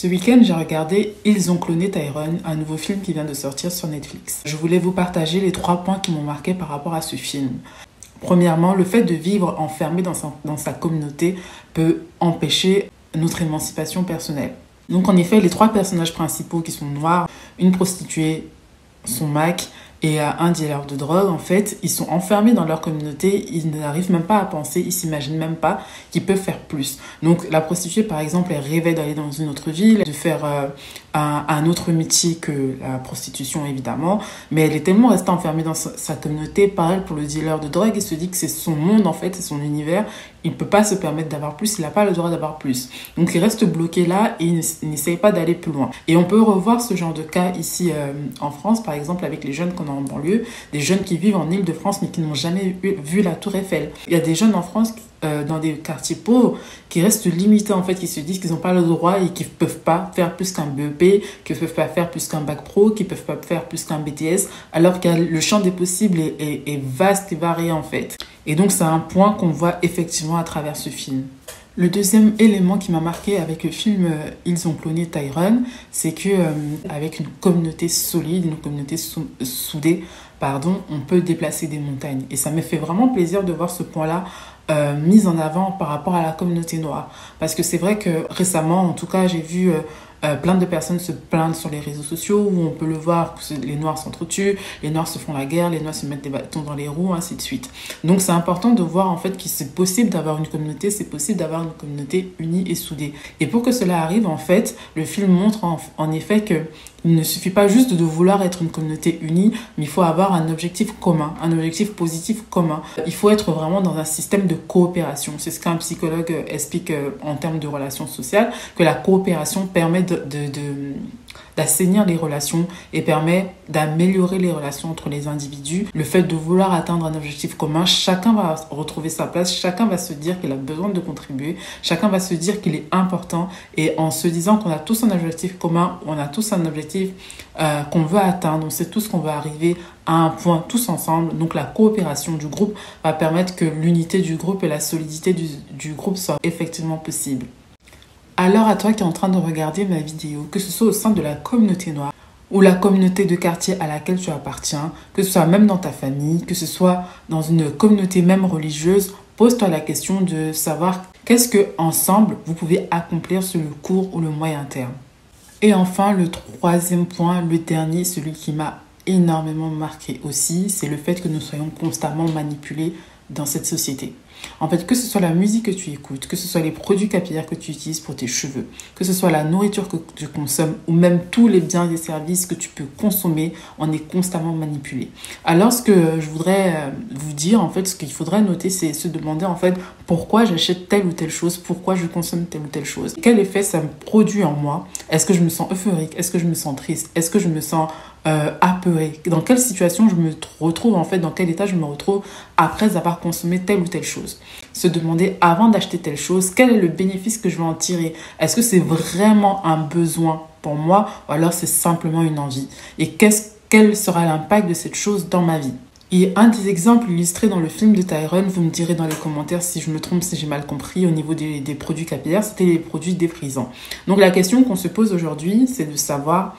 Ce week-end, j'ai regardé Ils ont cloné Tyrone, un nouveau film qui vient de sortir sur Netflix. Je voulais vous partager les 3 points qui m'ont marqué par rapport à ce film. Premièrement, le fait de vivre enfermé dans sa communauté peut empêcher notre émancipation personnelle. Donc en effet, les 3 personnages principaux qui sont noirs, une prostituée, son Mac et un dealer de drogue, en fait, ils sont enfermés dans leur communauté, ils n'arrivent même pas à penser, ils s'imaginent même pas qu'ils peuvent faire plus. Donc la prostituée, par exemple, elle rêvait d'aller dans une autre ville, de faire un autre métier que la prostitution, évidemment, mais elle est tellement restée enfermée dans sa communauté. Pareil pour le dealer de drogue, il se dit que c'est son monde, en fait, c'est son univers, il ne peut pas se permettre d'avoir plus, il n'a pas le droit d'avoir plus. Donc il reste bloqué là et il n'essaye pas d'aller plus loin. Et on peut revoir ce genre de cas ici en France, par exemple avec les jeunes qu'on a en banlieue, des jeunes qui vivent en Île-de-France mais qui n'ont jamais vu la Tour Eiffel. Il y a des jeunes en France dans des quartiers pauvres qui restent limités, en fait, qui se disent qu'ils n'ont pas le droit et qu'ils ne peuvent pas faire plus qu'un BEP, qu'ils ne peuvent pas faire plus qu'un bac pro, qu'ils ne peuvent pas faire plus qu'un BTS, alors que le champ des possibles est vaste et varié, en fait. Et donc c'est un point qu'on voit effectivement à travers ce film. Le deuxième élément qui m'a marqué avec le film Ils ont cloné Tyrone, c'est que avec une communauté solide, une communauté soudée, on peut déplacer des montagnes. Et ça me fait vraiment plaisir de voir ce point-là mis en avant par rapport à la communauté noire. Parce que c'est vrai que récemment, en tout cas, j'ai vu plein de personnes se plaindre sur les réseaux sociaux où on peut le voir, les Noirs s'entretuent, les Noirs se font la guerre, les Noirs se mettent des bâtons dans les roues, ainsi de suite. Donc c'est important de voir en fait que c'est possible d'avoir une communauté, c'est possible d'avoir une communauté unie et soudée. Et pour que cela arrive, en fait, le film montre en effet que il ne suffit pas juste de vouloir être une communauté unie, mais il faut avoir un objectif commun, un objectif positif commun. Il faut être vraiment dans un système de coopération. C'est ce qu'un psychologue explique en termes de relations sociales, que la coopération permet d'assainir les relations et permet d'améliorer les relations entre les individus. Le fait de vouloir atteindre un objectif commun, chacun va retrouver sa place, chacun va se dire qu'il a besoin de contribuer, chacun va se dire qu'il est important, et en se disant qu'on a tous un objectif commun, on a tous un objectif qu'on veut atteindre, on sait tous qu'on veut arriver à un point tous ensemble. Donc la coopération du groupe va permettre que l'unité du groupe et la solidité du groupe soient effectivement possibles. Alors à toi qui es en train de regarder ma vidéo, que ce soit au sein de la communauté noire ou la communauté de quartier à laquelle tu appartiens, que ce soit même dans ta famille, que ce soit dans une communauté même religieuse, pose-toi la question de savoir qu'est-ce que ensemble vous pouvez accomplir sur le court ou le moyen terme. Et enfin, le 3e point, le dernier, celui qui m'a énormément marqué aussi, c'est le fait que nous soyons constamment manipulés dans cette société. En fait, que ce soit la musique que tu écoutes, que ce soit les produits capillaires que tu utilises pour tes cheveux, que ce soit la nourriture que tu consommes ou même tous les biens et services que tu peux consommer, on est constamment manipulé. Alors, ce que je voudrais vous dire, en fait, ce qu'il faudrait noter, c'est se demander, en fait, pourquoi j'achète telle ou telle chose, pourquoi je consomme telle ou telle chose. Quel effet ça me produit en moi? Est-ce que je me sens euphorique? Est-ce que je me sens triste? Est-ce que je me sens apeurée? Dans quelle situation je me retrouve, en fait, dans quel état je me retrouve après avoir consommé telle ou telle chose? Se demander avant d'acheter telle chose, quel est le bénéfice que je vais en tirer? Est-ce que c'est vraiment un besoin pour moi ou alors c'est simplement une envie? Et quel sera l'impact de cette chose dans ma vie? Et un des exemples illustrés dans le film de Tyrone, vous me direz dans les commentaires si je me trompe, si j'ai mal compris, au niveau des produits capillaires, c'était les produits défrisants. Donc la question qu'on se pose aujourd'hui, c'est de savoir,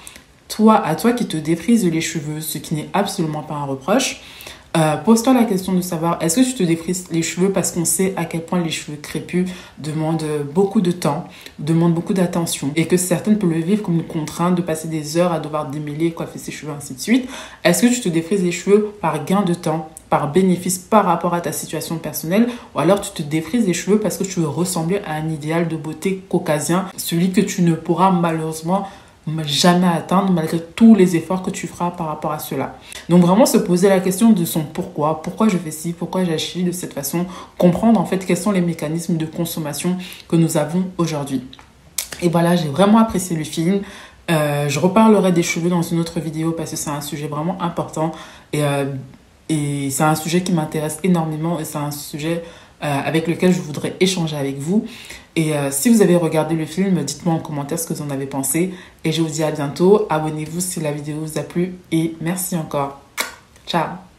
à toi qui te défrise les cheveux, ce qui n'est absolument pas un reproche, pose-toi la question de savoir, est-ce que tu te défrises les cheveux parce qu'on sait à quel point les cheveux crépus demandent beaucoup de temps, demandent beaucoup d'attention, et que certaines peuvent le vivre comme une contrainte de passer des heures à devoir démêler, coiffer ses cheveux, ainsi de suite. Est-ce que tu te défrises les cheveux par gain de temps, par bénéfice par rapport à ta situation personnelle, ou alors tu te défrises les cheveux parce que tu veux ressembler à un idéal de beauté caucasien, celui que tu ne pourras malheureusement jamais atteindre malgré tous les efforts que tu feras par rapport à cela. Donc vraiment se poser la question de son pourquoi je fais ci, pourquoi j'agis de cette façon, comprendre en fait quels sont les mécanismes de consommation que nous avons aujourd'hui. Et voilà, j'ai vraiment apprécié le film. Je reparlerai des cheveux dans une autre vidéo parce que c'est un sujet vraiment important et c'est un sujet qui m'intéresse énormément et c'est un sujet avec lequel je voudrais échanger avec vous. Et si vous avez regardé le film, dites-moi en commentaire ce que vous en avez pensé. Et je vous dis à bientôt. Abonnez-vous si la vidéo vous a plu. Et merci encore. Ciao.